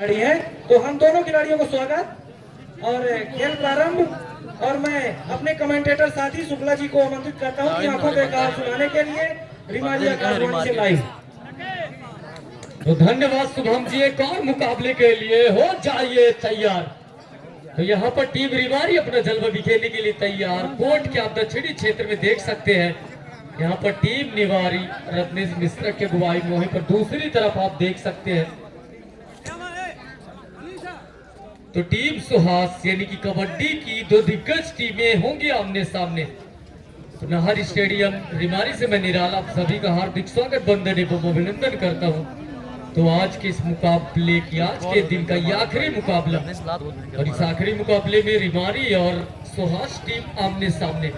खिलाड़ी है तो हम दोनों खिलाड़ियों को स्वागत और खेल प्रारंभ। और मैं अपने कमेंटेटर साथी शुक्ला जी को आमंत्रित करता हूं कि आंखों के कार सुनाने के लिए रिमाली आकाशवाणी से लाइव। तो धन्यवाद शुभम जी, एक और मुकाबले के लिए हो जाइए तैयार। तो यहाँ पर टीम रिमारी अपना जलवा बिखेरने के लिए तैयार। कोर्ट के आप दक्षिणी क्षेत्र में देख सकते हैं, यहाँ पर टीम निवारी रत्नेश मिश्रा के अगुवाई में, वहीं पर दूसरी तरफ आप देख सकते हैं तो टीम सुहास यानी कि कबड्डी की दो दिग्गज टीमें होंगी आमने सामने। तो नाहर स्टेडियम रिमारी से मैं निराला आप सभी का हार्दिक स्वागत बंदन एवं अभिनंदन करता हूं। तो आज के इस मुकाबले की, आज के दिन का ये आखिरी मुकाबला, और इस आखिरी मुकाबले में रिमारी और सुहास टीम आमने सामने।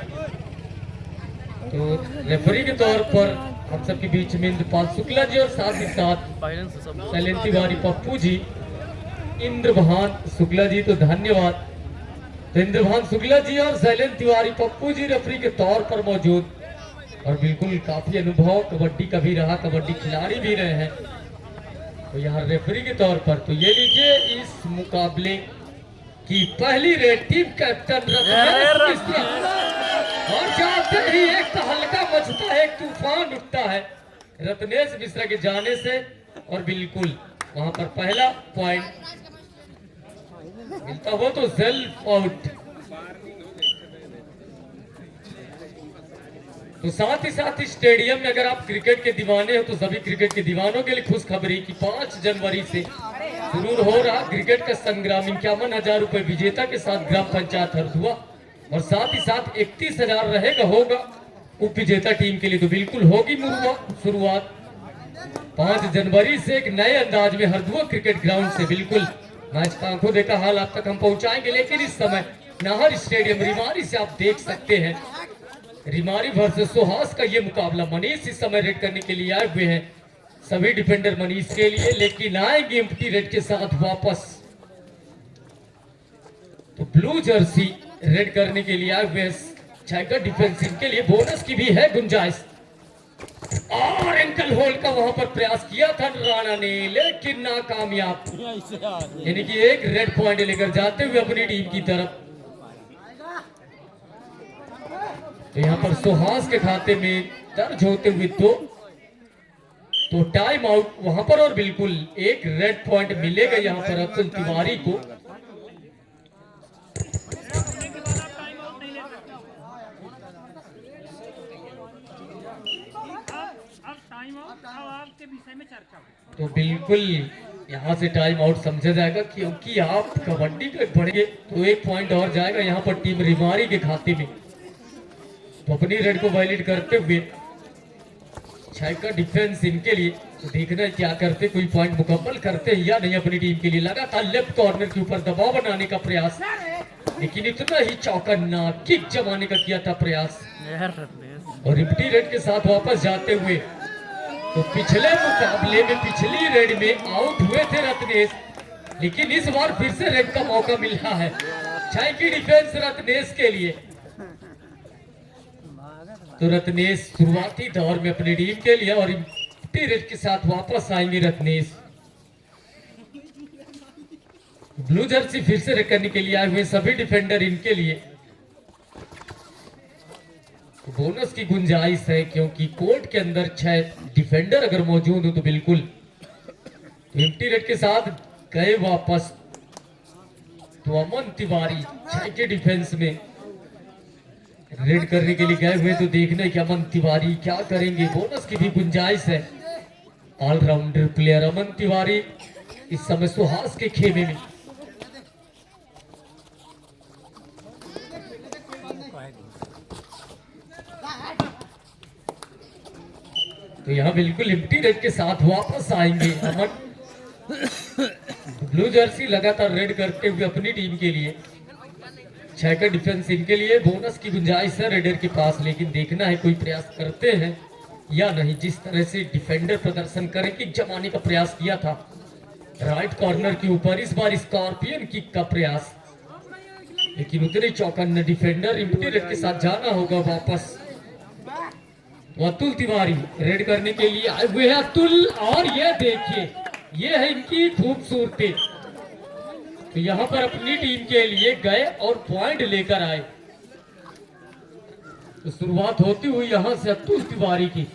तो रेफरी के तौर पर हम सबके बीच में इंद्रपाल शुक्ला जी और साथ ही साथ शैलेंद्र तिवारी पप्पू जी, इंद्रभान शुक्ला जी, तो धन्यवाद। तो इंद्रभान शुक्ला जी और शैलेंद्र तिवारी पप्पू जी रेफरी के तौर पर मौजूद, और बिल्कुल काफी अनुभव कबड्डी का भी रहा, कबड्डी खिलाड़ी भी रहे हैं तो यहाँ रेफरी के तौर पर। तो ये लीजिए इस मुकाबले की पहली red team captain Ratnesh Mishra, और जाते ही एक हल्का मचता है, एक तूफान उठता है रत्नेश मिश्रा के जाने से, और बिल्कुल वहां पर पहला पॉइंट मिलता हो तो सेल्फ आउट। तो साथ ही साथ इस स्टेडियम में अगर आप क्रिकेट के दीवाने हो तो सभी क्रिकेट के दीवानों के लिए खुशखबरी कि 5 जनवरी से शुरू हो रहा क्रिकेट का संग्राम 51,000 रुपए विजेता के साथ ग्राम पंचायत हरदुआ, और साथ ही साथ 31,000 रहेगा होगा उप विजेता टीम के लिए। तो बिल्कुल होगी शुरुआत 5 जनवरी से एक नए अंदाज में हरदुआ क्रिकेट ग्राउंड से। बिल्कुल मैच का आंखों देखा हाल आप तक हम पहुंचाएंगे, लेकिन इस समय नाहर स्टेडियम रिमारी से आप देख सकते हैं रिमारी वर्सेस सुहास का ये मुकाबला। मनीष इस समय रेड करने के लिए आए हुए हैं, सभी डिफेंडर मनीष के लिए, लेकिन आएंगे एम्प्टी रेड के साथ वापस। तो ब्लू जर्सी रेड करने के लिए आए हुए हैं, छाइका डिफेंस इनके लिए बोनस की भी है गुंजाइश। और एंकल होल्ड का वहां पर प्रयास किया था राणा ने, लेकिन नाकामयाब, यानी कि एक रेड पॉइंट लेकर जाते हुए अपनी टीम की तरफ। तो यहाँ पर सुहास के खाते में दर्ज होते हुए तो टाइम आउट वहां पर, और बिल्कुल एक रेड पॉइंट मिलेगा यहाँ पर अतुल तिवारी को। तो बिल्कुल यहाँ से टाइम आउट समझा जाएगा, क्योंकि आप कबड्डी पे बढ़ेंगे तो 1 पॉइंट और जाएगा यहाँ पर टीम रिमारी के खाते में। तो अपनी रेड को वायलेट करते हुए छाइका डिफेंस इनके लिए, तो देखना है क्या करते, कोई पॉइंट मुकम्मल करते हैं या नहीं अपनी टीम के लिए। लगातार लेफ्ट कॉर्नर के ऊपर दबाव बनाने का प्रयास, लेकिन इतना ही चौकन्ना किक जमाने का किया था प्रयास, और एम्प्टी रेड के साथ वापस जाते हुए। तो पिछले मुकाबले में पिछली रेड में आउट हुए थे रत्नेश, लेकिन इस बार फिर से रेड का मौका मिला है छाइकी डिफेंस रत्नेश के लिए। तो रत्नेश शुरुआती दौर में अपनी टीम के लिए, और एम्प्टी रेड के साथ वापस आएंगे रत्नेश। ब्लू जर्सी फिर से रेड करने के लिए आए हुए सभी डिफेंडर इनके लिए बोनस की गुंजाइश है, क्योंकि कोर्ट के अंदर 6 डिफेंडर अगर मौजूद हो तो बिल्कुल। तो एम्प्टी रेड के साथ गए वापस, तो अमन तिवारी 6 के डिफेंस में रेड करने के लिए गए हुए। तो देखना है कि अमन तिवारी क्या करेंगे, बोनस की भी गुंजाइश है। ऑलराउंडर प्लेयर अमन तिवारी इस समय सुहास के खेमे में। तो यहाँ बिल्कुल एम्प्टी रेड के साथ वापस आएंगे अमन। ब्लू जर्सी लगातार रेड करते हुए अपनी टीम के लिए, 6 का डिफेंस इनके लिए, बोनस की गुंजाइश है रेडर के पास, लेकिन देखना है कोई प्रयास करते हैं या नहीं। जिस तरह से डिफेंडर प्रदर्शन करें, किक जमाने का प्रयास किया था राइट कॉर्नर के ऊपर, इस बार स्कॉर्पियन किक का प्रयास, लेकिन उतने चौकन्ना डिफेंडर एम्प्टी रेड के साथ जाना होगा वापस। अतुल तिवारी रेड करने के लिए आए हुए हैं अतुल, और ये देखिए ये है इनकी खूबसूरती। तो यहाँ पर अपनी टीम के लिए गए और पॉइंट लेकर आए। तो शुरुआत होती हुई यहाँ से अतुल तिवारी की।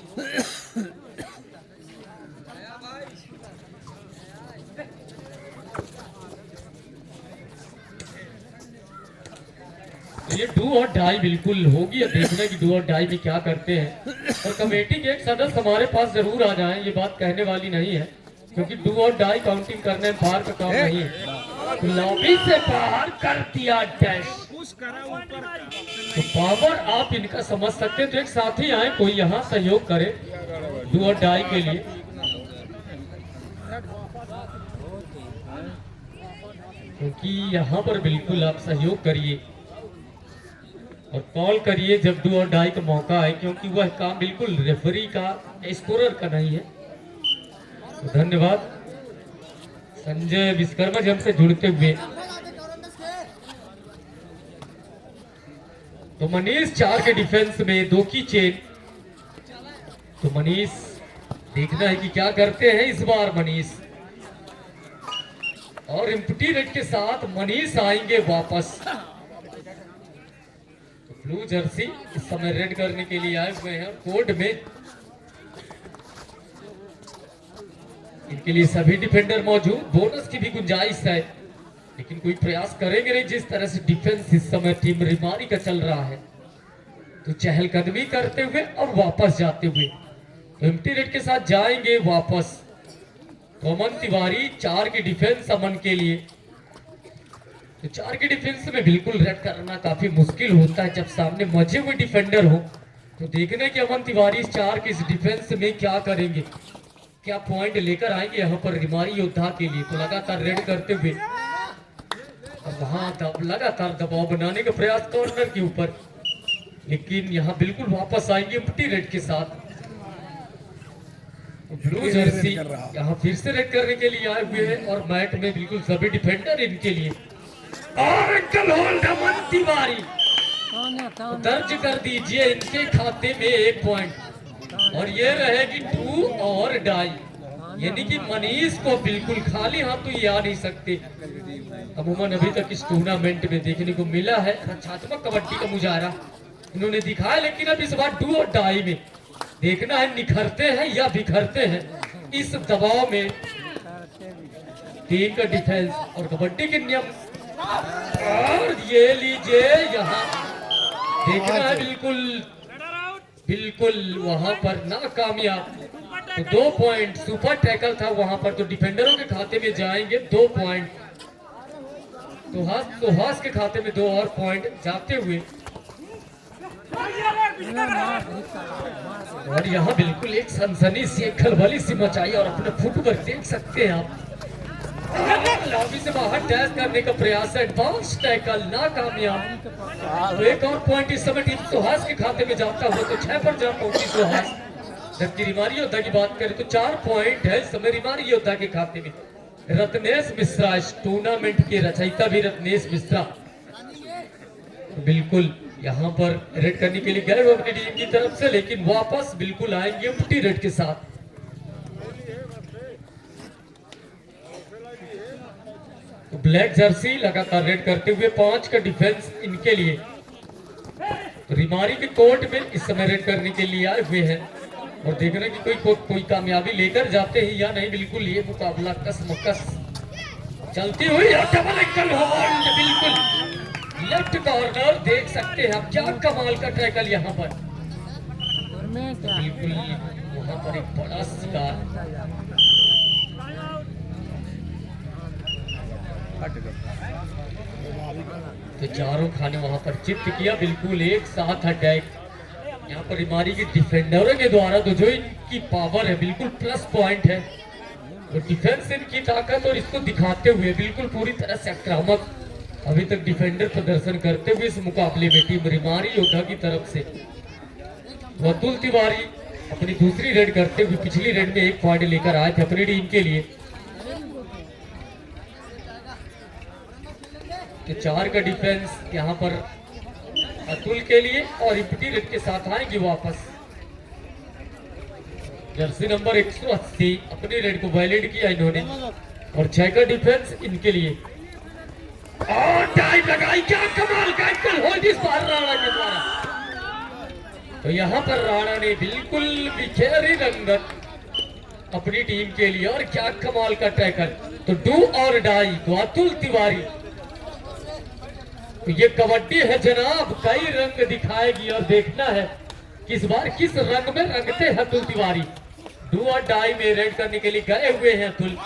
तो ये डू और डाई बिल्कुल होगी। अब देखना कि डू और डाई में क्या करते हैं। और कमेटी के एक सदस्य हमारे पास जरूर आ जाएं, ये बात कहने वाली नहीं है, क्योंकि डू और डाई काउंटिंग करने में बाहर का काम नहीं है। तो लॉबी से बाहर कर दिया डैश। तो पावर आप इनका समझ सकते हैं। तो एक साथी आए, कोई यहाँ सहयोग करे डू और डाई के लिए। क्योंकि यहाँ पर बिल्कुल आप सहयोग करिए और कॉल करिए जब डू और डाई का मौका आए, क्योंकि वह काम बिल्कुल रेफरी का, स्कोरर का नहीं है। तो धन्यवाद संजय विश्वकर्मा जी हमसे जुड़ते हुए। तो मनीष 4 के डिफेंस में 2 की चेन। तो मनीष देखना है कि क्या करते हैं इस बार मनीष। और एम्प्टी रेड के साथ मनीष आएंगे वापस। तो ब्लू जर्सी इस समय रेड करने के लिए आए हुए हैं कोर्ट में। इनके लिए सभी डिफेंडर मौजूद। बोनस की भी गुंजाइश है, लेकिन कोई प्रयास करेंगे नहीं। जिस तरह से डिफेंस इस समय टीम रिमारी का चल रहा है, तो चहलकदमी करते हुए और वापस जाते हुए तो एम्प्टी रेड के साथ जाएंगे वापस। तो अमन तिवारी 4 की डिफेंस अमन के लिए। तो 4 की डिफेंस में बिल्कुल रेड करना काफी मुश्किल होता है जब सामने मजे हुए डिफेंडर हो। तो देखने की अमन तिवारी इस 4 की डिफेंस में क्या करेंगे, क्या पॉइंट लेकर आएंगे यहाँ पर रिमारी योद्धा के लिए। तो लगातार रेड करते हुए और वहां लगातार दबाव बनाने का प्रयास कॉर्नर के ऊपर, लेकिन यहाँ बिल्कुल वापस आएंगे एम्प्टी रेड के साथ। तो ब्लू जर्सी यहाँ फिर से रेड करने के लिए आए हुए हैं और मैट में बिल्कुल सभी डिफेंडर इनके लिए। और होल्ड अमन तिवारी तो दर्ज कर दीजिए इनके खाते में 1 पॉइंट। और ये रहेगी 2 और डाई, यानी कि मनीष को बिल्कुल खाली हाथ तो ये आ नहीं सकते। अमूमन अभी तक इस टूर्नामेंट में देखने को मिला है रक्षात्मक कबड्डी का मुजाहरा इन्होंने दिखाया, लेकिन अब इस बार 2 और डाई में देखना है निखरते हैं या बिखरते हैं इस दबाव में। टीम का डिफेंस और कबड्डी के नियम। और ये लीजिए यहाँ देखना है बिल्कुल वहां पर नाकामयाब। तो 2 पॉइंट सुपर टैकल था वहां पर, तो डिफेंडरों के खाते में जाएंगे 2 पॉइंट। तो हास के खाते में 2 और पॉइंट जाते हुए। और यहाँ बिल्कुल एक सनसनी सी खलबली सी मचाई और अपना फुटवर्क देख सकते हैं आप। लॉबी से बाहर डैश करने का प्रयास है, एडवांस टैकल नाकामयाब। तो 1 और पॉइंट इस समय टीम सुहास के खाते में जाता हुआ। तो 6 पर जा पहुंची सुहास। जबकि रिमारी योद्धा की बात करें तो 4 पॉइंट है इस समय रिमारी योद्धा के खाते में। रत्नेश मिश्रा इस टूर्नामेंट के रचयिता भी रत्नेश मिश्रा बिल्कुल यहाँ पर रेड करने के लिए गए वो अपनी टीम की तरफ से, लेकिन वापस बिल्कुल आएंगे एम्प्टी रेड के साथ। तो ब्लैक जर्सी लगातार रेड करते हुए 5 का डिफेंस इनके लिए। तो रिमारी के कोर्ट में इस समय रेड करने के लिए आए हुए हैं और देखना कि कोई कामयाबी लेकर जाते हैं या नहीं। बिल्कुल ये मुकाबला कसमकस चलती हुई और डबल एक्कल होल्ड बिल्कुल लेफ्ट कॉर्नर देख सकते हैं आप। क्या कमाल का टैकल यहाँ पर। तो बिल्कुल वहां पर एक बड़ा शिकार। तो चारों खाने वहां पर चित्त किया बिल्कुल एक साथ अटैक। यहाँ पर रिमारी के डिफेंडरों के द्वारा तो जो इनकी पावर है बिल्कुल प्लस पॉइंट है। और डिफेंस इनकी ताकत और इसको दिखाते हुए बिल्कुल पूरी तरह से आक्रामक अभी तक डिफेंडर प्रदर्शन करते हुए इस मुकाबले में टीम रिमारी योद्धा की तरफ से। अतुल तिवारी अपनी दूसरी रेड करते हुए पिछली रेड में 1 पॉइंट लेकर आए थे अपनी टीम के लिए। तो 4 का डिफेंस यहाँ पर अतुल के लिए और एम्प्टी रेड के साथ आएंगे वापस। जर्सी नंबर 180 अपनी रेड को वैलिड किया इन्होंने और 6 का डिफेंस इनके लिए। और टाइम लगाई, क्या कमाल का एंकल होल्ड इस बार राणा के द्वारा। तो यहाँ पर राणा ने बिल्कुल बिखेरी रंगत अपनी टीम के लिए और क्या कमाल का टैकल। तो डू और डाई तो अतुल तिवारी। तो ये कबड्डी है जनाब, कई रंग दिखाएगी और देखना है किस बार किस रंग में रंगते हैं अतुल तिवारी। डू और डाई में रेड करने के लिए गए हुए हैं अतुल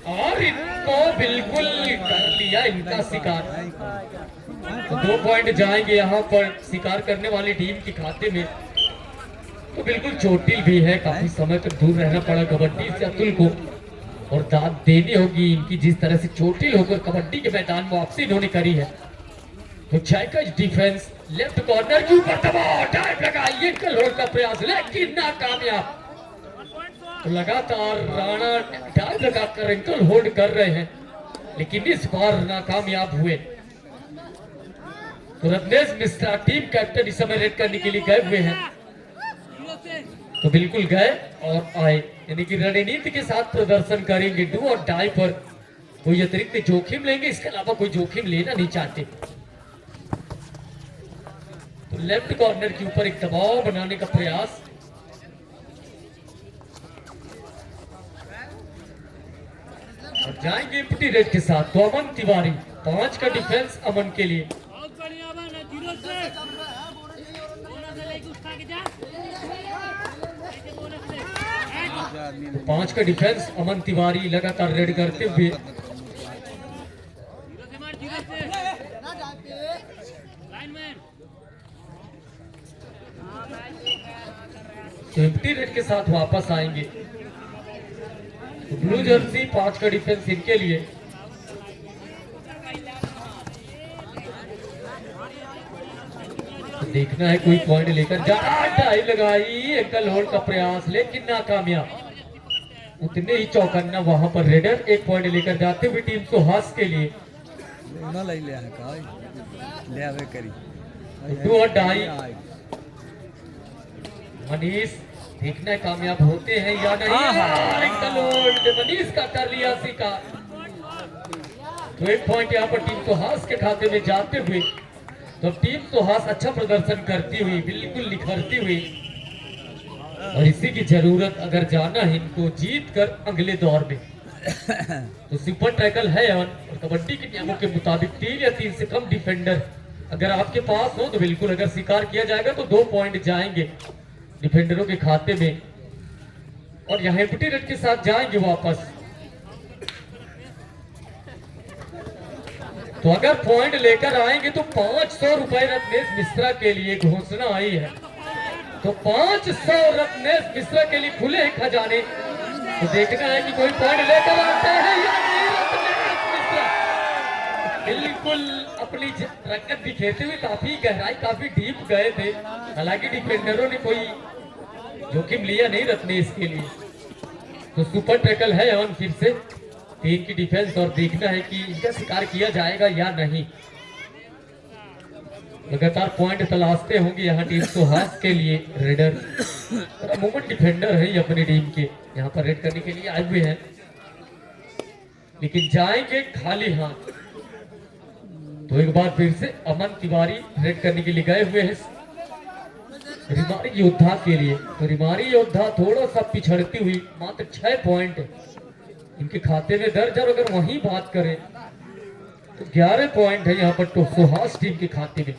और इनको बिल्कुल कर लिया इनका शिकार। तो 2 पॉइंट जाएंगे यहाँ पर शिकार करने वाली टीम के खाते में। तो बिल्कुल चोटिल भी है, काफी समय तक दूर रहना पड़ा कबड्डी से अतुल को और दाद देनी होगी इनकी जिस तरह से चोटिल होकर कबड्डी के मैदान में वापसी इन्होंने करी है। तो 6 का डिफेंस लेफ्ट कॉर्नर के ऊपर दबाव, टाइम लगाई, एंकल होल्ड का प्रयास लेकिन नाकामयाब। तो लगातार राणा टाइम लगाकर एंकल होल्ड कर रहे हैं लेकिन इस बार नाकामयाब हुए। तो रत्नेश मिश्रा टीम कैप्टन इस समय रेड करने के लिए गए हुए हैं। तो बिल्कुल गए और आए, यानी कि रणनीति के साथ प्रदर्शन करेंगे। डू और डाई पर कोई अतिरिक्त जोखिम लेंगे, इसके अलावा कोई जोखिम लेना नहीं चाहते। तो लेफ्ट कॉर्नर के ऊपर एक दबाव बनाने का प्रयास। और जाएंगे एम्प्टी रेड के साथ। तो अमन तिवारी 5 का डिफेंस अमन के लिए। 5 का डिफेंस अमन तिवारी लगातार रेड करते हुए। तो एम्प्टी रेड के साथ वापस आएंगे। तो ब्लू जर्सी 5 का डिफेंस इनके लिए। तो देखना है कोई पॉइंट लेकर जा, टाई लगाई, एंकल होल्ड का प्रयास लेकिन नाकामयाब। उतने ही चौकन्ना वहां पर रेडर 1 पॉइंट लेकर जाते हुए टीम सुहास के लिए। डू और डाई मनीष देखना है कामयाब होते हैं या नहीं। एंकल होल्ड मनीष का कर लिया शिकार। तो 1 पॉइंट यहाँ पर टीम सुहास के खाते में जाते हुए। तो टीम सुहास अच्छा प्रदर्शन करती हुई, बिल्कुल निखरती हुई और इसी की जरूरत अगर जाना है इनको जीत कर अगले दौर में। तो सुपर टैकल है और कबड्डी के नियमों के मुताबिक 3 या 3 से कम डिफेंडर अगर आपके पास हो तो बिल्कुल अगर शिकार किया जाएगा तो 2 पॉइंट जाएंगे डिफेंडरों के खाते में और यहाँ एम्प्टी रेड के साथ जाएंगे वापस। तो अगर पॉइंट लेकर आएंगे तो 500 रुपए रत्नेश मिश्रा के लिए घोषणा आई है। तो 500 रत्नेश मिश्रा के लिए खुले हैं खजाने। तो देखना है कि कोई पॉइंट लेकर आते हैं या नहीं। रत्नेश मिश्रा बिल्कुल अपनी रंगत दिखेते हुए काफी गहराई, काफी डीप गए थे। हालांकि डिफेंडरों ने कोई जोखिम लिया नहीं रत्नेश के लिए। तो सुपर टैकल है ऑन फिर से 3 की डिफेंस और देखना है कि इनका शिकार किया जाएगा या नहीं। लगातार पॉइंट तलाशते होंगे यहाँ टीम सुहास के लिए रेडर और अमूमन डिफेंडर है अपनी टीम के यहाँ पर रेड करने के लिए आए हुए हैं लेकिन जाएंगे खाली हाथ। तो एक बार फिर से अमन तिवारी रेड करने के लिए गए हुए हैं रिमारी योद्धा के लिए। तो रिमारी योद्धा थोड़ा सा पिछड़ती हुई मात्र 6 पॉइंट इनके खाते में दर्ज है। और अगर वही बात करें तो 11 पॉइंट है यहाँ पर तो सुहास टीम के खाते में।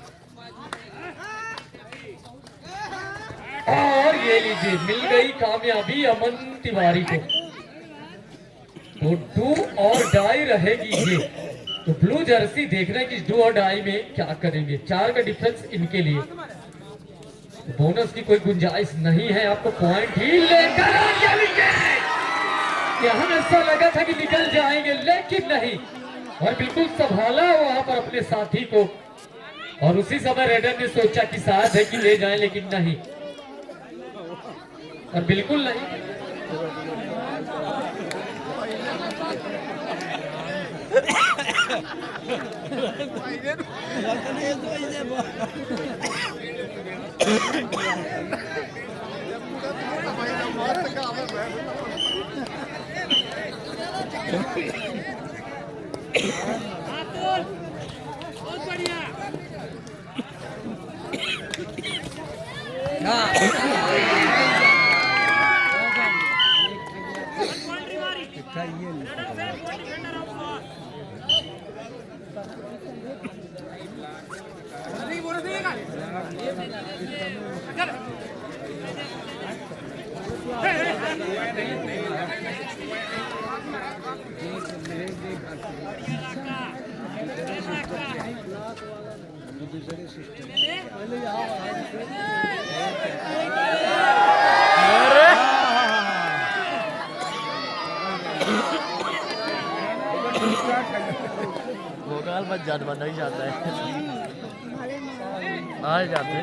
और ये लीजिए मिल गई कामयाबी अमन तिवारी को। तो डू और डाई रहेगी ये। तो ब्लू जर्सी देख रहे हैं कि डू और डाई में क्या करेंगे। 4 का डिफेंस इनके लिए। तो बोनस की कोई गुंजाइश नहीं है, आपको पॉइंट ही लेकर यहाँ ऐसा लगा था कि निकल जाएंगे लेकिन नहीं और बिल्कुल संभाला वहां पर अपने साथी को। और उसी समय रेडर ने सोचा कि शायद है कि ले जाएं लेकिन नहीं और बिल्कुल नहीं। भोकाल मत जान बना ही जाता है आ जाते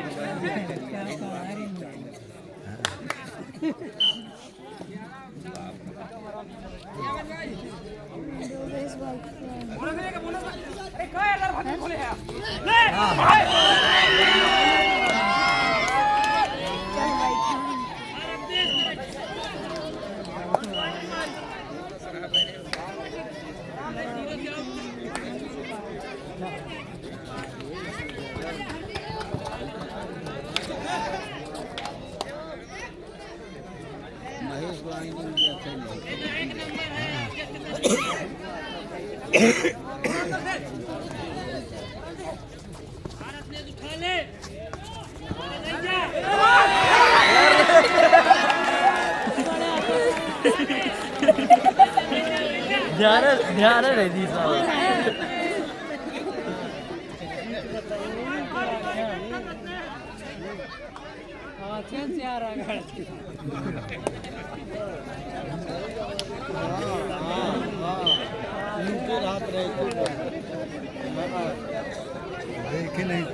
ध्यान रहे जी साहब देखे नहीं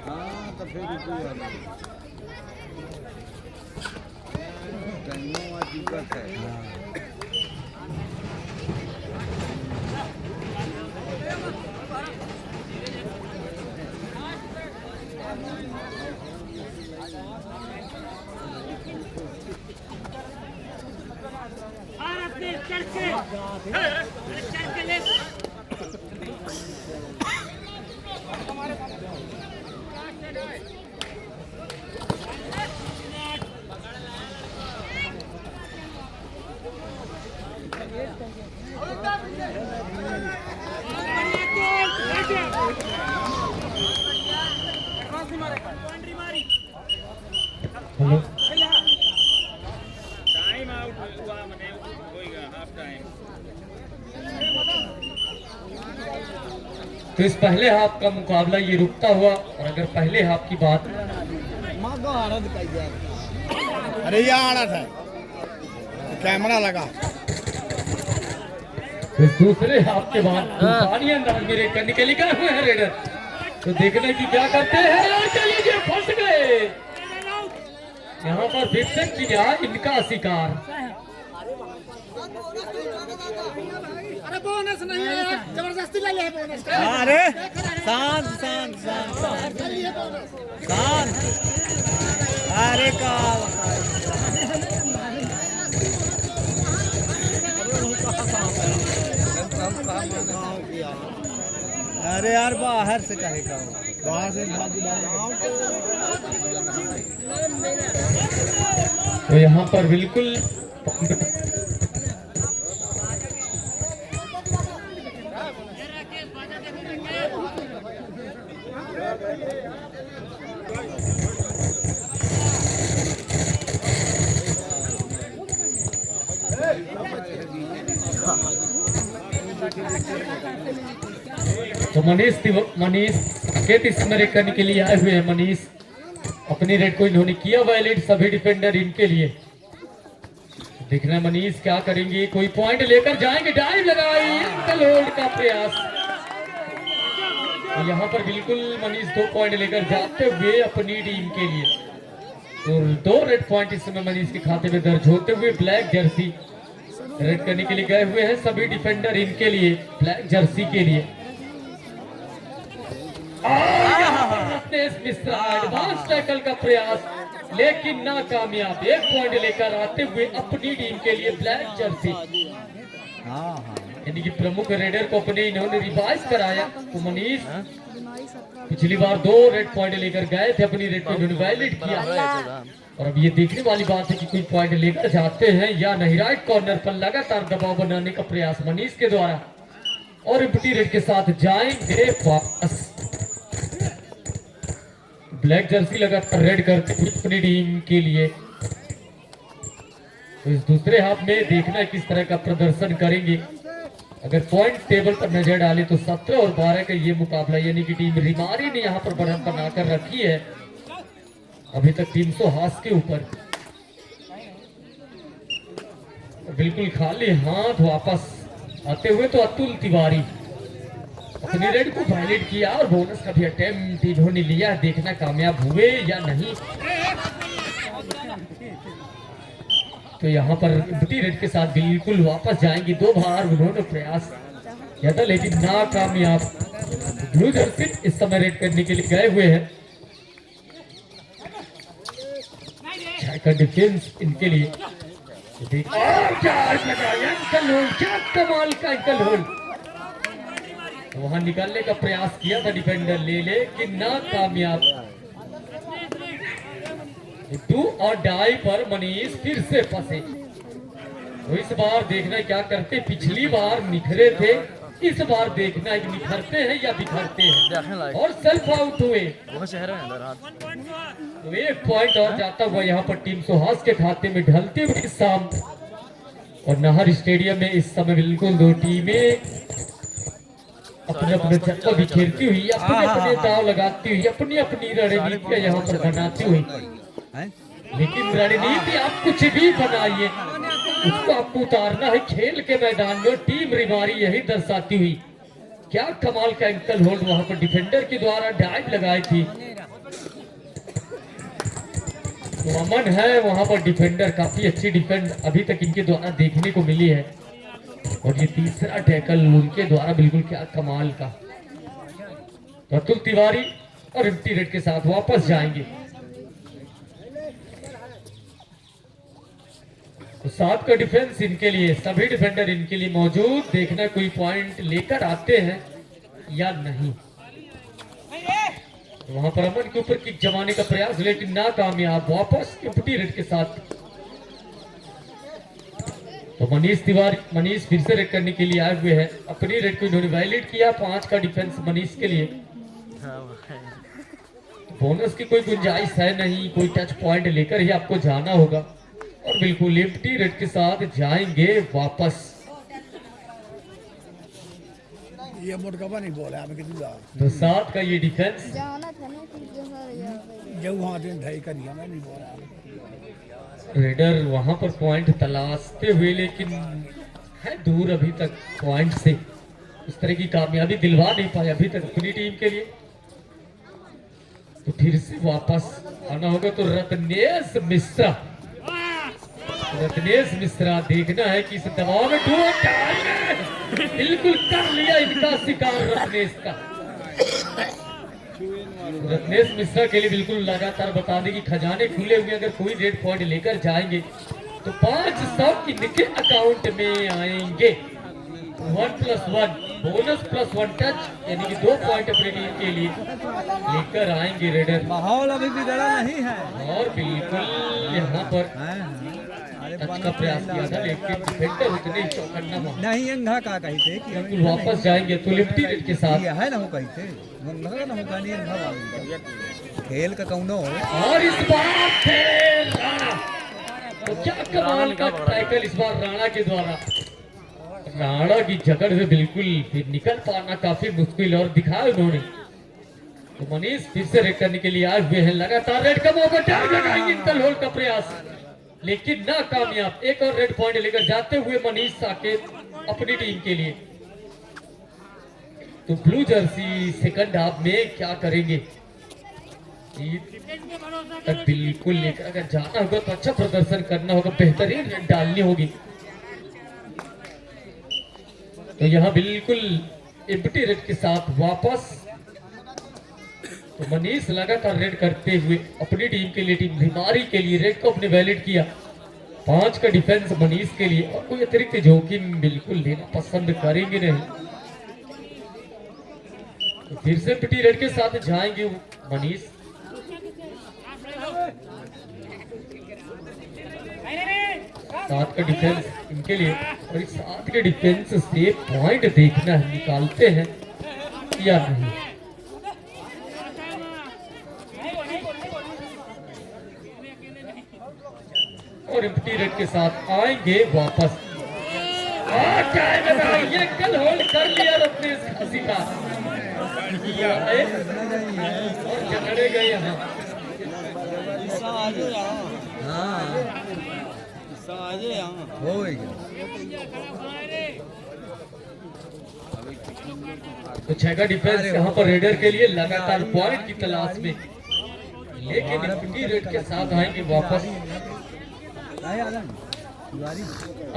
हाँ तो फिर दिक्कत है तो इस पहले हाफ का मुकाबला ये रुकता हुआ, और अगर पहले हाफ की बात अरे ये आना था कैमरा लगा तो दूसरे हाफ के बाद तूफानी अंदाज में रेड करने के लिए गए हुए हैं रेडर। तो देखने की क्या करते हैं और चलिए फंस गए। यहाँ पर विपक्षक की गया इनका शिकार। अरे बोनस नहीं है, जबरदस्ती ले ले बोनस। अरे शांत शांत शांत शांत अरे का अरे यार बाहर से कहेगा बाहर से तो यहाँ पर बिल्कुल तो मनीष गेट इसमें करने के लिए आए हुए हैं। मनीष अपनी रेड को इन्होंने किया वायलेट, सभी डिफेंडर इनके लिए। देखना मनीष क्या करेंगे, कोई पॉइंट लेकर जाएंगे। डाइव लगाई, होल्ड का प्रयास। तो यहाँ पर बिल्कुल मनीष 2 पॉइंट लेकर जाते हुए अपनी टीम के लिए। तो 2 रेड पॉइंट इस समय मनीष के खाते में दर्ज होते हुए ब्लैक जर्सी रेड करने के लिए गए हुए हैं सभी डिफेंडर इनके लिए ब्लैक जर्सी के लिए। रत्नेश मिश्रा एडवांस टैकल का प्रयास लेकिन नाकामयाब। 1 पॉइंट लेकर आते हुए अपनी टीम के लिए ब्लैक जर्सी यानी कि प्रमुख रेडर को अपने इन्होंने रिवाइज कराया। तो मनीष पिछली बार 2 रेड पॉइंट लेकर गए थे, अपनी रेड को इन्होंने वायलेट किया और अब ये देखने वाली बात है कि कोई पॉइंट लेकर जाते हैं या नहीं। राइट कॉर्नर पर लगातार दबाव बनाने का प्रयास मनीष के द्वारा और एम्प्टी रेड के साथ जाएंगे वापस। ब्लैक जर्सी लगातार रेड करते हुए अपनी टीम के लिए। तो इस दूसरे हाफ में देखना किस तरह का प्रदर्शन करेंगे। अगर पॉइंट टेबल पर नजर डाले तो 17 और 12 का ये मुकाबला यानी कि टीम रिमारी ने यहाँ पर बढ़त बनाकर रखी है अभी तक 300 हाथ के ऊपर। बिल्कुल खाली हाथ वापस आते हुए तो अतुल तिवारी अपनी रेड को वायलेट किया और बोनस का भी अटेम्प्ट इन्होंने लिया। देखना कामयाब हुए या नहीं। तो यहाँ पर एम्प्टी रेड के साथ बिल्कुल वापस जाएंगे। 2 बार उन्होंने प्रयास किया था लेकिन नाकामयाब। ब्लू जर्सी इस समय रेड करने के लिए गए हुए हैं। का डिफेंस इनके लिए क्या कमाल का एंकल होल्ड। वहां निकालने का प्रयास किया था डिफेंडर लेकिन नाकामयाब। डू और डाई पर मनीष फिर से फंसे। तो इस बार देखना क्या करते। पिछली बार निखरे थे, इस बार देखना है निखरते हैं या बिखरते हैं और सेल्फ आउट हुए। तो 1 पॉइंट और जाता हुआ यहाँ पर टीम सुहास के खाते में ढलते हुए शाम और नाहर स्टेडियम में इस समय बिल्कुल 2 टीमें अपने अपने चक्कर बिखेरती हुई अपने अपने दाव लगाती हुई अपनी अपनी रणनीतियां यहाँ पर बनाती हुई। लेकिन रणनीति आप कुछ भी बनाइए उसको आपको उतारना है खेल के मैदान में। टीम रिमारी यही दर्शाती हुई। क्या कमाल का एंकल होल्ड वहां पर डिफेंडर के द्वारा डाइव लगाई थी। तो अमन है वहां पर डिफेंडर काफी अच्छी डिफेंड अभी तक इनके द्वारा देखने को मिली है और ये तीसरा टैकल उनके द्वारा बिल्कुल क्या कमाल का। तो अतुल तिवारी और एम्प्टी रेड के साथ वापस जाएंगे। तो 7 का डिफेंस इनके लिए, सभी डिफेंडर इनके लिए मौजूद। देखना कोई पॉइंट लेकर आते हैं या नहीं। तो वहां पर अमन के ऊपर किक जमाने का प्रयास लेकिन नाकामयाब। वापस एम्प्टी रेड के साथ तो मनीष फिर से रेड करने के लिए आए हुए हैं। अपनी रेड को इन्होंने वायलेट किया। 5 का डिफेंस मनीष के लिए। बोनस की कोई गुंजाइश है नहीं, कोई टच पॉइंट लेकर ही आपको जाना होगा और बिल्कुल एम्प्टी रेड के साथ जाएंगे वापस। ये मोटका नहीं बोला हमें कितनी तो 7 का ये डिफेंस जो वहाँ दिन ढाई का नहीं हमें नहीं बोला। रेडर वहां पर पॉइंट तलाशते हुए लेकिन है दूर अभी तक पॉइंट से। उस तरह की कामयाबी दिलवा नहीं पाए अभी तक अपनी टीम के लिए। तो फिर से वापस आना होगा। तो रत्नेश मिश्रा देखना है कि इस दबाव में बिल्कुल कर लिया इनका शिकार रत्नेश का। रत्नेश मिश्रा के लिए बिल्कुल लगातार बता दें कि खजाने खुले हुए। अगर कोई रेड पॉइंट लेकर जाएंगे तो 500 इनके अकाउंट में आएंगे। 1+1 बोनस +1 टच यानी कि 2 पॉइंट अपनी टीम के लिए लेकर आएंगे रेडर। माहौल अभी बिगड़ा नहीं है और बिल्कुल यहाँ पर टच का प्रयास किया था लेकिन डिफेंडर उतने ही चौकन्ना नहीं अंधा का कही थे कि बिल्कुल वापस जाएंगे तो एम्प्टी रेड के साथ। है ना हो कही थे मंगा ना होगा नहीं अंधा वाला खेल का कौनो और इस बार थे राणा। तो क्या कमाल का टैकल इस बार राणा के द्वारा। राणा की जगह से बिल्कुल फिर निकल पाना काफी मुश्किल और दिखाया उन्होंने। तो मनीष फिर से रेड करने के लिए आए हुए हैं। लगातार रेड का मौका टाइम लगाएंगे इंकल होल्ड का प्रयास लेकिन नाकामयाब। 1 और रेड पॉइंट लेकर जाते हुए मनीष साकेत अपनी टीम के लिए। तो ब्लू जर्सी सेकंड हाफ में क्या करेंगे। जीत तक बिल्कुल लेकर अगर जाना होगा तो अच्छा प्रदर्शन करना होगा, बेहतरीन रन डालनी होगी। तो यहाँ बिल्कुल एम्प्टी रेड के साथ वापस। तो मनीष लगातार रेड करते हुए अपनी टीम के लिए, टीम भिमारी के लिए रेड को अपने वैलिड किया। 5 का डिफेंस मनीष के लिए, और कोई अतिरिक्त जोखिम बिल्कुल लेना पसंद करेंगे नहीं। तो फिर से एम्प्टी रेड के साथ जाएंगे मनीष। 7 का डिफेंस इनके लिए, और इस 7 के डिफेंस से पॉइंट देखना है, निकालते हैं या नहीं। और एम्प्टी रेड के साथ आएंगे वापस। ये कल होल्ड कर लिया अपने इस खांसी का, और चले गए यहाँ। तो 6 का डिफेंस यहाँ पर रेडर के लिए लगातार पॉइंट की तलाश में, लेकिन एम्प्टी रेड के साथ आएंगे वापस।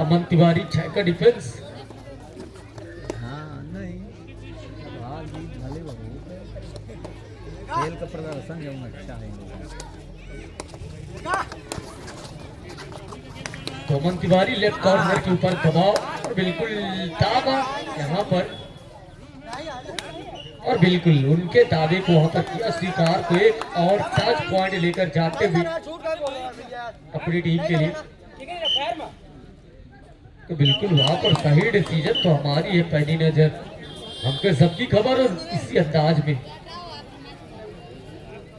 अमन तिवारी 6 का डिफेंस। खेल का प्रदर्शन जो अच्छा है। तो अमन तिवारी लेफ्ट कॉर्नर के ऊपर दबाव, और बिल्कुल दावा यहाँ पर, और बिल्कुल उनके दावे को वहां पर किया स्वीकार। को एक और टच पॉइंट लेकर जाते हुए अपनी टीम के लिए। तो बिल्कुल वहां पर सही डिसीजन तो हमारी है पहली नजर, हमको सबकी खबर, और इसी अंदाज में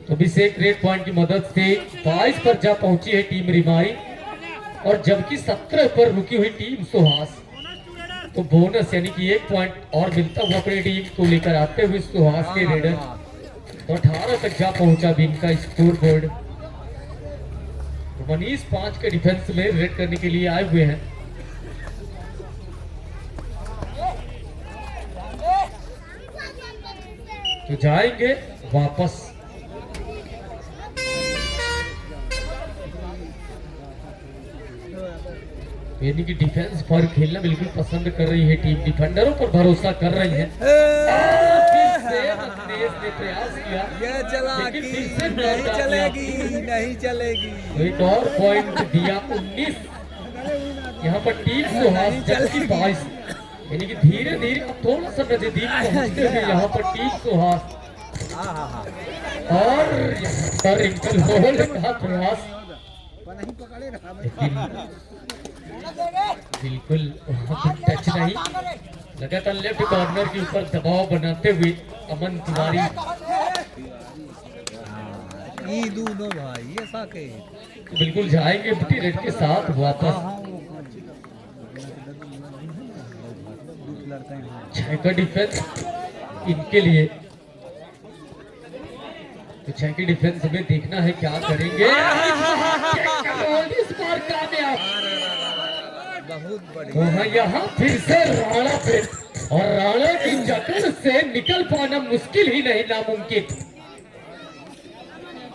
तो भी से रेड पॉइंट की मदद से 22 पर जा पहुंची है टीम रिमाई, और जबकि 17 पर रुकी हुई टीम सुहास। तो बोनस यानी कि 1 पॉइंट और मिलता हुआ अपनी टीम को लेकर आते हुए सुहास के रेडर, तो 18 तक जा पहुंचा भी इनका स्कोर बोर्ड। तो मनीष 5 के डिफेंस में रेड करने के लिए आए हुए हैं। तो जाएंगे वापस। यानी कि डिफेंस पर खेलना बिल्कुल पसंद कर रही है टीम, डिफेंडरों पर भरोसा कर रही है। फिर से तेज ने प्रयास किया, ये चला लेकिन कि फिर से नहीं चलेगी, नहीं चलेगी। तो एक और पॉइंट दिया 19। यहाँ पर टीम सुहास जबकि 22, यानी कि धीरे धीरे अब थोड़ा सा नजदीक पहुंचते हुए यहाँ पर टीम सुहास, और यहाँ पर इंटर होल्ड का प्रयास, लेकिन बिल्कुल वहाँ पर टच नहीं। लगातार लेफ्ट कॉर्नर के ऊपर दबाव बनाते हुए अमन तिवारी। ये दोनों भाई ऐसा के बिल्कुल जाएंगे एम्प्टी रेड के साथ वापस। 6 का डिफेंस इनके लिए, तो 6 के डिफेंस में देखना है क्या करेंगे। इस बार कामयाब, बहुत बढ़िया। यहाँ फिर से राणा पे, और राणा की जकड़ से निकल पाना मुश्किल ही नहीं, नामुमकिन।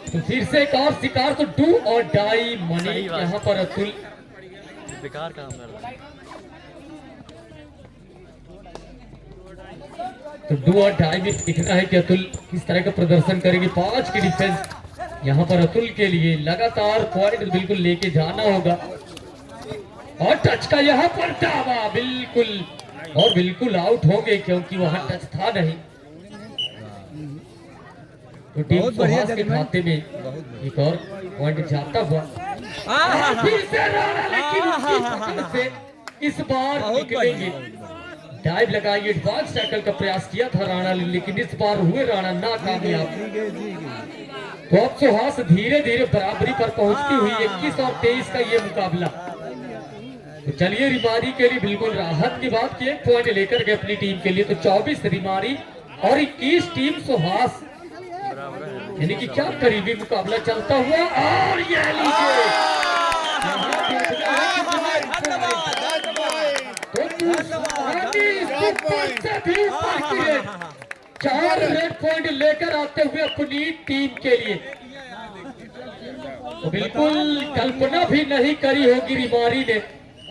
तो फिर से एक और शिकार, तो डू और डाई मनी यहाँ पर अतुल। बेकार काम कर रहा है। तो डू और डाई में दिखना है कि अतुल किस तरह का प्रदर्शन करेंगे। 5 की डिफेंस यहाँ पर अतुल के लिए, लगातार पॉइंट बिल्कुल लेके जाना होगा। और टच का यहाँ पर दावा, बिल्कुल, और बिल्कुल आउट होंगे क्योंकि वहां टच था नहीं। तो टीम सुहास के खाते में एक और पॉइंट जाता हुआ। फिर से राणा, लेकिन उसकी पकड़ से इस बार निकलेंगे। डाइव लगाई, एडवांस टैकल का प्रयास किया था राणा, लेकिन इस बार हुए राणा नाकामयाब। तो अब सुहास धीरे धीरे बराबरी पर पहुंचती हुई 21 और 23 का ये मुकाबला। तो चलिए रिमारी के लिए बिल्कुल राहत की बात की, 1 पॉइंट लेकर गए अपनी टीम के लिए। तो 24 रिमारी और 21 टीम सुहास, यानी कि क्या करीबी मुकाबला चलता हुआ। और ये लीजिए, तो 4 रेड पॉइंट लेकर आते हुए अपनी टीम के लिए। तो बिल्कुल कल्पना भी नहीं करी होगी रिमारी ने,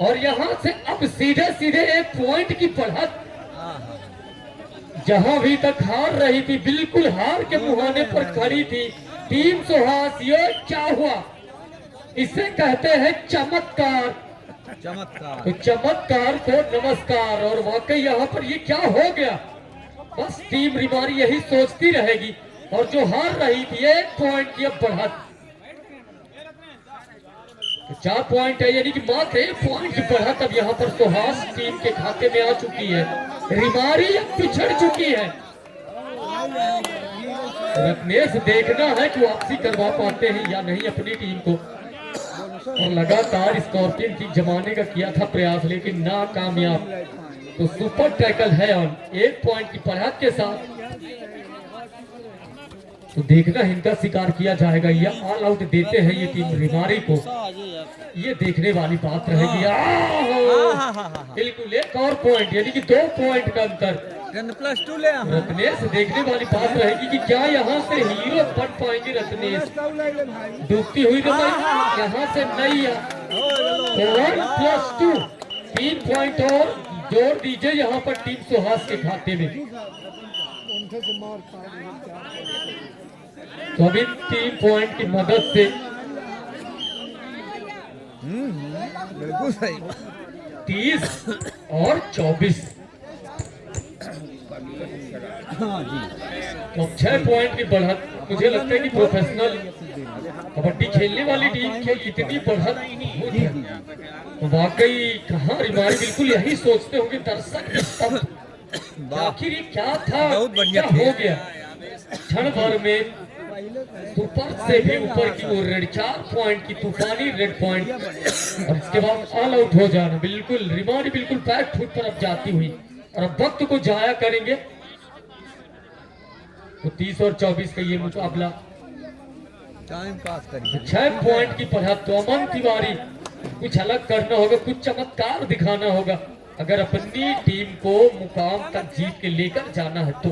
और यहां से अब सीधे सीधे 1 पॉइंट की बढ़त। जहां भी तक हार रही थी, बिल्कुल हार के मुहाने पर खड़ी थी टीम सुहास। ये क्या हुआ, इसे कहते हैं चमत्कार। चमत्कार। तो चमत्कार को नमस्कार। और वाकई यहाँ पर ये क्या हो गया, बस टीम रिमारी यही सोचती रहेगी, और जो हार रही थी 1 पॉइंट की अब बढ़त। तो 4 पॉइंट है, यानी कि मात्र 1 पॉइंट की बढ़त अब यहाँ पर सुहास टीम के खाते में आ चुकी है। रिमारी अब पिछड़ चुकी है। रत्नेश देखना है कि वापसी करवा पाते हैं या नहीं अपनी टीम को। और लगातार स्कॉर्पियन की जमाने का किया था प्रयास, लेकिन नाकामयाब। तो सुपर टैकल है ऑन 1 पॉइंट की बढ़त के साथ। तो देखना इनका शिकार किया जाएगा या ऑल आउट देते हैं ये टीम रिमारी को, ये देखने वाली बात रहेगी। बिल्कुल 1 और पॉइंट, यानी कि 2 पॉइंट का अंतर। +2 ले आ। रत्नेश देखने वाली बात रहेगी कि क्या यहाँ से हीरो बन पाएंगे रत्नेश। डूबती हुई तो यहाँ से नहीं है। 1+2 3 पॉइंट और जोड़ दीजिए यहाँ पर टीम सुहास के खाते में। तो अभी 3 पॉइंट की मदद से बिल्कुल सही। 30 और 24। हाँ जी। तो 6 पॉइंट की बढ़त। मुझे लगता है कि प्रोफेशनल कबड्डी खेलने वाली टीम की इतनी बढ़त होती है, तो वाकई कहाँ रिमारी बिल्कुल यही सोचते होंगे दर्शक भी स्तब्ध। आखिर ये क्या था, बहुत बढ़िया क्या हो गया। क्षण भर में सुपर से भी ऊपर की ओर रेड 4 पॉइंट की तूफानी रेड पॉइंट, और इसके बाद ऑल आउट हो जाना। बिल्कुल रिमारी बिल्कुल बैक फुट पर अब जाती हुई, और अब वक्त को जाया करेंगे। तो 30 और 24 का ये मुकाबला टाइम पास करिए। 6 पॉइंट की बढ़त। तो अमन तिवारी कुछ अलग करना होगा, कुछ चमत्कार दिखाना होगा अगर अपनी टीम को मुकाम तक जीत के लेकर जाना है। तो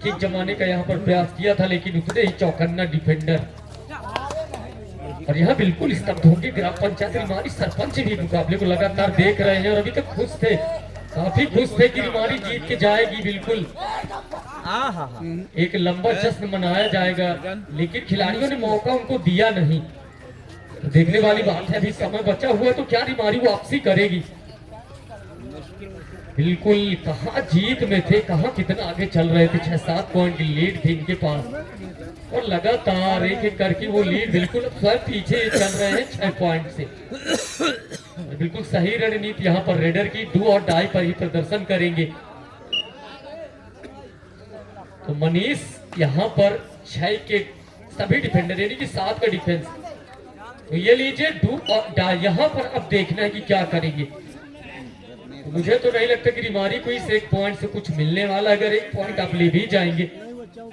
किक जमाने का यहाँ पर प्रयास किया था, लेकिन उतने ही चौकन्ना डिफेंडर। और यहाँ बिल्कुल स्तब्ध होंगे ग्राम पंचायत रिमारी सरपंच भी मुकाबले को लगातार देख रहे हैं, और अभी तक खुश थे, काफी खुश थे कि रिमारी जीत के जाएगी। बिल्कुल एक लंबा जश्न मनाया जाएगा, लेकिन खिलाड़ियों ने मौका उनको दिया नहीं। तो देखने वाली बात है, अभी समय बचा हुआ, तो क्या रिमारी वापसी करेगी। बिल्कुल कहाँ जीत में थे, कहाँ कितना आगे चल रहे थे। 6-7 पॉइंट की लीड थी इनके पास, और लगातार एक एक करके वो लीड बिल्कुल अब स्वयं पीछे चल रहे हैं 6 पॉइंट से। बिल्कुल सही रणनीति यहाँ पर रेडर की, डू और डाई पर ही प्रदर्शन करेंगे। तो मनीष यहाँ पर 6 के सभी डिफेंडर, यानी कि 7 का डिफेंस। तो ये लीजिए डू और डाई, यहाँ पर अब देखना है कि क्या करेंगे। तो मुझे तो नहीं लगता कि रिमारी को इस 1 पॉइंट से कुछ मिलने वाला। अगर 1 पॉइंट आप ले भी जाएंगे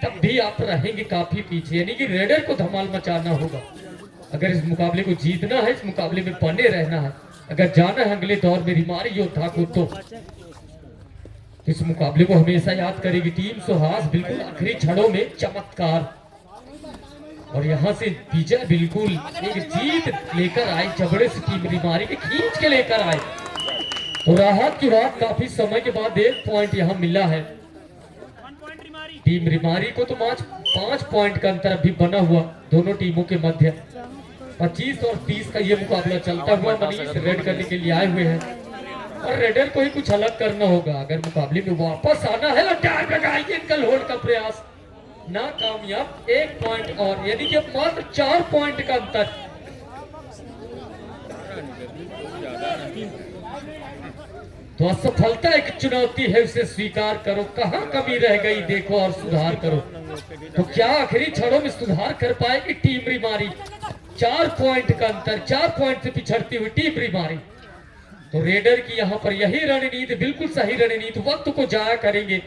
तब भी आप रहेंगे काफी पीछे, यानी कि रेडर को धमाल मचाना होगा। अगर इस मुकाबले को जीतना है, इस मुकाबले में बने रहना है, अगर जाना है अगले दौर में रिमारी योद्धा को, तो इस मुकाबले को हमेशा याद करेगी टीम सुहास। बिल्कुल आखिरी क्षणों में चमत्कार, और यहाँ से विजय बिल्कुल एक जीत लेकर आई। जबड़े से टीम रिमारी के खींच के लेकर आए। तो राहत की बात, काफी समय के बाद 1 पॉइंट यहाँ मिला है टीम रिमारी को। तो 5 पॉइंट का अंतर अभी बना हुआ दोनों टीमों के मध्य। 25 और 30 का ये मुकाबला चलता हुआ। मनीष रेड करने के लिए आए हुए हैं, और रेडर को ही कुछ अलग करना होगा अगर मुकाबले में वापस आना है। और टाइम लगाएंगे इनका होल्ड का प्रयास, नाकामयाब। 1 पॉइंट और, यानी कि मात्र 4 पॉइंट का अंतर। तो असफलता एक चुनौती है, उसे स्वीकार करो। कहां कमी रह गई देखो और सुधार करो। तो क्या आखिरी क्षणों में सुधार कर पाएगी टीम रिमारी। 4 पॉइंट का अंतर, 4 पॉइंट से पिछड़ती हुई टीम रिमारी। तो रेडर की यहाँ पर यही रणनीति, बिल्कुल सही रणनीति। वक्त को जाया करेंगे,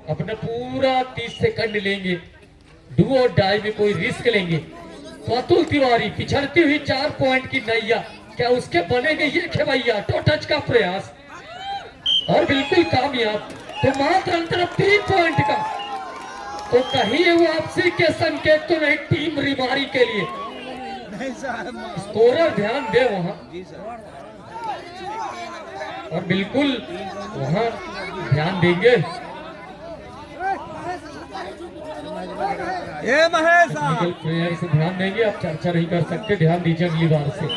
अपना पूरा 30 सेकंड लेंगे, डू और डाई में कोई रिस्क लेंगे। तो अतुल तिवारी पिछड़ती हुई 4 पॉइंट की नैया, क्या उसके बनेंगे ये खेवैया। टो टच का प्रयास, और बिल्कुल कामयाब। तो मात्र अंतर 3 पॉइंट का। तो कहीं वापसी के संकेत तो नहीं टीम रिमारी के लिए। नहीं साहब स्कोरर ध्यान दे वहां, जी सर और बिल्कुल वहां ध्यान देंगे। ये महेश साहब टेक्निकल प्लेयर से ध्यान देंगे, आप चर्चा नहीं कर सकते, ध्यान दीजिए अगली बार से।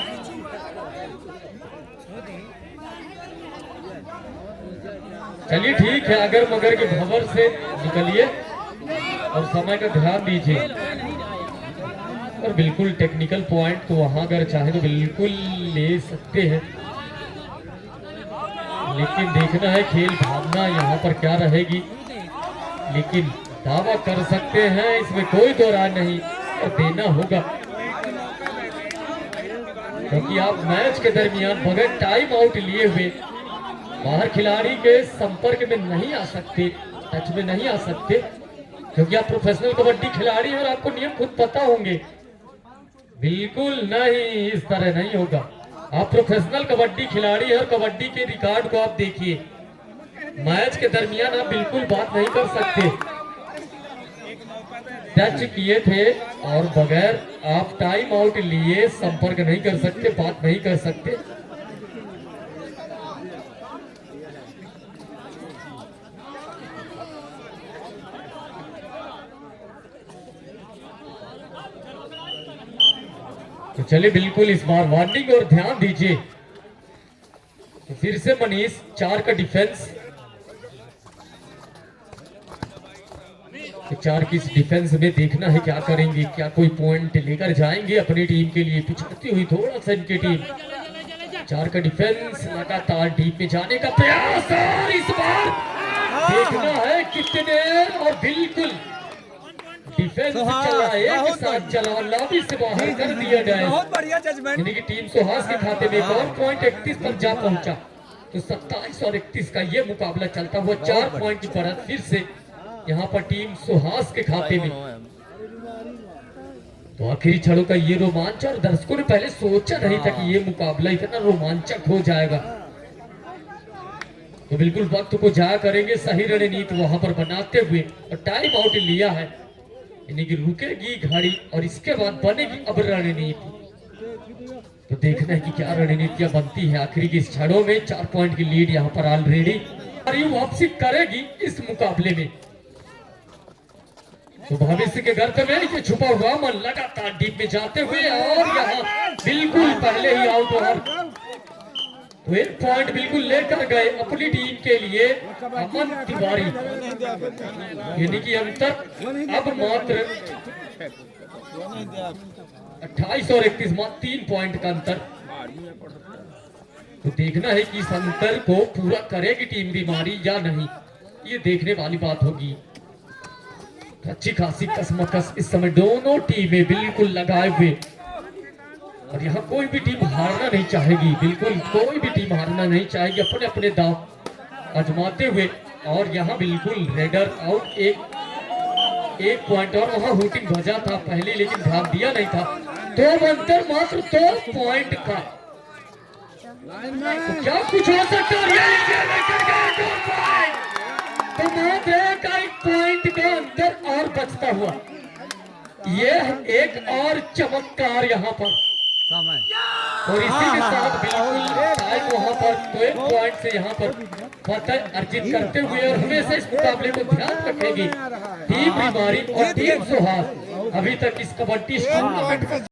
चलिए ठीक है, अगर मगर के भंवर से निकलिए और समय का ध्यान दीजिए। और बिल्कुल टेक्निकल पॉइंट तो वहां अगर चाहे तो बिल्कुल ले सकते हैं, लेकिन देखना है खेल भावना यहाँ पर क्या रहेगी। लेकिन दावा कर सकते हैं, इसमें कोई दो राय नहीं, और देना होगा, क्योंकि आप मैच के दरमियान बगैर टाइम आउट लिए हुए बाहर खिलाड़ी के संपर्क में नहीं आ सकते, टच में नहीं आ सकते, क्योंकि आप प्रोफेशनल कबड्डी खिलाड़ी हैं और आपको नियम खुद पता होंगे। बिल्कुल नहीं, इस तरह नहीं होगा। आप प्रोफेशनल कबड्डी खिलाड़ी हैं और कबड्डी के रिकॉर्ड को आप देखिए, मैच के दरमियान आप बिल्कुल बात नहीं कर सकते। टच किए थे और बगैर आप टाइम आउट लिए संपर्क नहीं कर सकते, बात नहीं कर सकते। तो चलिए बिल्कुल इस बार वार्निंग और ध्यान दीजिए। तो फिर से मनीष 4 का डिफेंस, तो 4 की इस डिफेंस में देखना है क्या करेंगे, क्या कोई पॉइंट लेकर जाएंगे अपनी टीम के लिए। पिछड़ती हुई थोड़ा सा इनकी टीम। 4 का डिफेंस, लगातार डीप में जाने का प्रयास, और इस बार देखना है कितने, और बिल्कुल डिफेंस चला, एक साथ चला और लॉबी से बाहर कर दिया जाए। बहुत बढ़िया जजमेंट। यानी कि टीम सुहास के खाते में एक और पॉइंट 31 पर जा पहुंचा। तो 27 और 31 का ये मुकाबला चलता हुआ 4 पॉइंट की बढ़त फिर से यहाँ पर टीम सुहास के खाते में। तो आखिरी क्षणों का ये रोमांच, और दर्शकों ने पहले सोचा नहीं था कि ये मुकाबला इतना रोमांचक हो जाएगा। तो बिल्कुल वक्त को जाया करेंगे, सही रणनीति वहां पर बनाते हुए, और टाइम आउट लिया है, यानी कि रुकेगी घड़ी और इसके बाद बनेगी अब रणनीति। तो देखना है कि क्या रणनीतियां बनती है आखिरी के क्षणों में। 4 पॉइंट की लीड यहाँ पर ऑलरेडी वापसी करेगी इस मुकाबले में। तो भविष्य के गर्त में ये छुपा हुआ मन लगातार डीप में जाते हुए, और यहाँ बिल्कुल पहले ही आउट ओवर। तो 1 पॉइंट बिल्कुल लेकर गए अपनी टीम के लिए अमन तिवारी, यानी कि अंतर अब मात्र 28 और 31, मात्र 3 पॉइंट का अंतर। तो देखना है कि इस अंतर को पूरा करेगी टीम रिमारी या नहीं, ये देखने वाली बात होगी। अच्छी खासी कसमकस इस समय दोनों टीमें बिल्कुल लगाए हुए, और यहाँ कोई भी टीम हारना नहीं चाहेगी, बिल्कुल कोई भी टीम हारना नहीं चाहेगी, अपने अपने दांव आजमाते हुए। और यहाँ बिल्कुल रेडर आउट, एक पॉइंट, और वहाँ हुटिंग बजा था पहले लेकिन ध्यान दिया नहीं था। तो अंतर मात्र 2 पॉइंट का। तो क्या कुछ हो सकता है, तो मात्र 1 पॉइंट का अंतर और बचता हुआ, ये एक और चमत्कार यहाँ पर। और इसी के साथ बिल्कुल टाइम वहां पर 2 पॉइंट से यहाँ पर फतह अर्जित करते हुए, और हमेशा इस मुकाबले को ध्यान रखेगी टीम रिमारी और टीम सुहास। अभी तक इस कबड्डी टूर्नामेंट